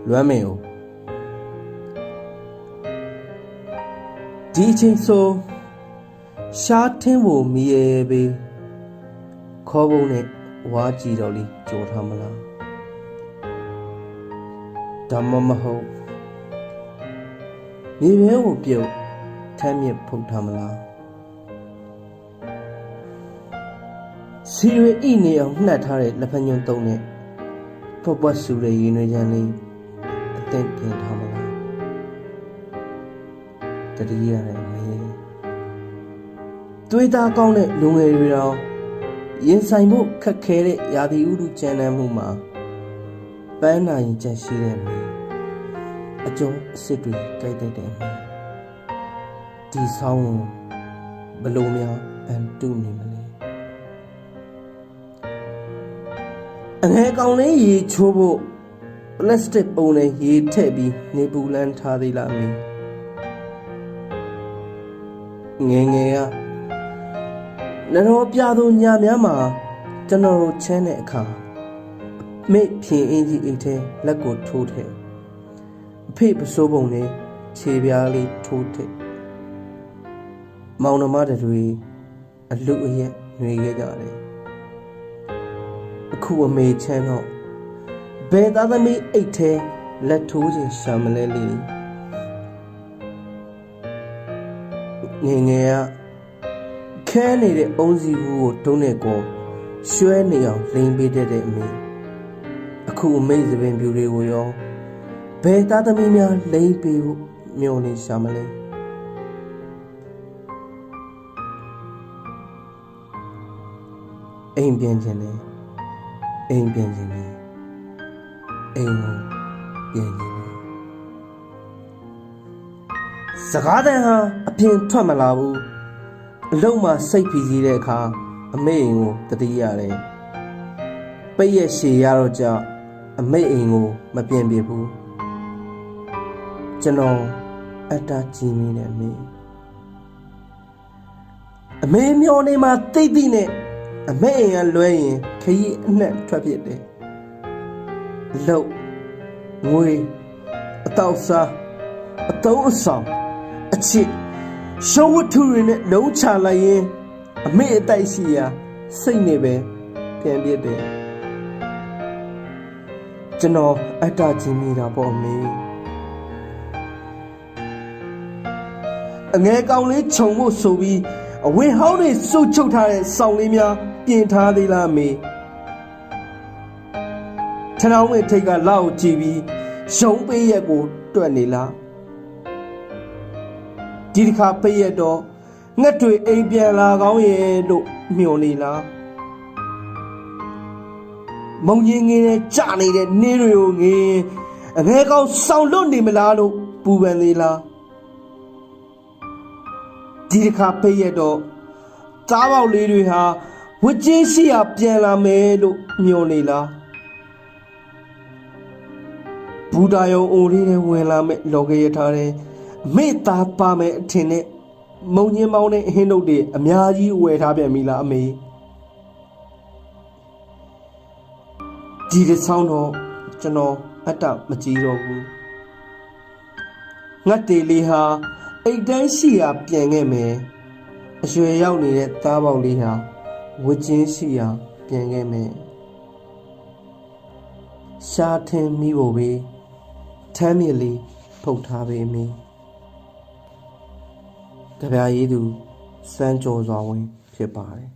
လွမ်းမင်းကိုဒီအချိန်ဆိုရှားထင်းဖို့မီရဲပဲခေါ်ဖို့နဲ့ဝါကြည့်တော်လေးကြော်ထားမလားဒါမှမဟုတ်မြေပဲကိုပြုတ်ထမ်းမြစ်ဖုတ်ထားမလားစီရွေဤနေအောင်နှက်ထားတဲ့လက်ဖက်ညွန့်သုံးနဲ့ပွက်ပွက်ဆူတဲ့ရေနွေးချမ်းလေးအသင့်ပြင်ထားမလားတတိယရဲ့မေသွေးသားကောင်းတဲ့လူငယ်တွေတော့ရင်ဆိုင်ဖို့ခက်ခဲတဲ့ရာသီဥတုကြမ်းတမ်းမှုမှာပန်းနာရင်ကြက်ရှိတဲ့မေအကျုံးအစ်စ်တွေကြိုက်တဲ့မေဒီဆောင်းဘလို့များအန်တုနေမလဲအငယ်ကောင်လေးရေချိုးဖို့ပလတ်စတစ်ပုံနဲ့ရေထည့်ပြီးနေပူလန်းထားသေးလားမေငယ်ငယ်ကနတော်ပြသူညများမှာကျွန်တော်တို့ချမ်းတဲ့အခါမိဖြင်အင်းကြီးအိတ်ထဲလက်ကိုထိုးထည့်အဖေပစိုးပုံနဲ့ခြေပြားလေးထိုးထည့်မောင်နှမတွေအလူအရက်နှွေခဲ့ကြတယ်အခုအမေချမ်းတော့ဘယ်သားသမီးအိတ်ထဲလက်ထိုးခြင်းရှာမလဲလေငယ်ငယ်ကခဲနေတဲ့အုံးစီဘူးကိုတုံးနေကောရွှဲနေအောင်လိန်ပေးတဲ့အမေအခုအမေသပင်ပြူတွေကိုရောဘယ်သားသမီးများလိန်ပေးဖို့မျှော်နေရှာမလဲအိမ်ပြန်ခြင်းနဲ့အိမ်ပြန်ခြင်းနဲ့အိမ်ကိုပြန်ခြင်းနဲ့စကားတန်ဟာအပြင်ထွက်မလာဘူးအလုံးမှာစိတ်ဖီစီးတဲ့အခါအမေအိမ်ကိုတတိရတယ်ပိတ်ရက်ရှည်ရတော့ကြအမေအိမ်ကိုမပြင်ပြဘူးကျွန်တော်အတားကြီးမိတယ်အမေမျောနေမှာတိတ်တိနဲ့အမေအိမ်ကလွဲရင်ခရီးအနှက်ထွက်ဖြစ်တယ်လှုပ်ငွေအတော့စားအတုံးအဆောင်အချစ်ရှုံးဝတ္ထုတွေနဲ့လုံးချလိုက်ရင်အမေအတိုက်ရှိရာစိတ်နဲ့ပဲပြန်ပြစ်တယ်ကျွန်တော်အတ္တကြီးမိတာပေါ့အမေအငယ်ကောင်လေးခြုံဖို့ဆိုပြီးအဝင်းဟောင်းတွေစုပ်ချုပ်ထားတဲ့စောင်လေးများပြင်ထားသေးလားအမေထနောင်းဝင်းထိတ်ကလောက်ကြည့်ပြီးရုံးပေးရက်ကိုတွက်နေလားဒီတစ်ခါပေးရတော့ငှက်တွေအိမ်ပြန်လာကောင်းရဲ့လို့မျှော်နေလားမုံကြီးငင်းနဲ့ကြနေတဲ့နေတွေကိုငင်းအငယ်ကောင်ဆောင်လွတ်နေမလားလို့ပူပန်သေးလားဒီတစ်ခါပေးရတော့သားပေါက်လေးတွေဟာဝတ်ချင်းရှိရာပြန်လာမယ်လို့မျှော်နေလားဘူတာယုံအိုလေးတွေဝင်လာမဲ့လောကရထားတဲ့အမေသားပါမယ်အထင်နဲ့မုံညင်းမောင်းတဲ့အဟင်းတို့တွေအများကြီးဝယ်ထားပြန်ပြီလားအမေဒီတစ်ဆောင်တော့ကျွန်တော်အတ္တမကြည့်တော့ဘူးငှက်တေလေးဟာအိတ်တန်းရှိရာပြန်ခဲ့မယ်အရွယ်ရောက်နေတဲ့သားပေါက်လေးဟာဝတ်ချင်းရှိရာပြန်ခဲ့မယ်ရှားထင်းမိဖို့ပဲထမ်းမြစ်လေးဖုတ်ထားပေမင်းကြပြားရည်သူစမ်းကြော်စွာဝင်ဖြစ်ပါတယ်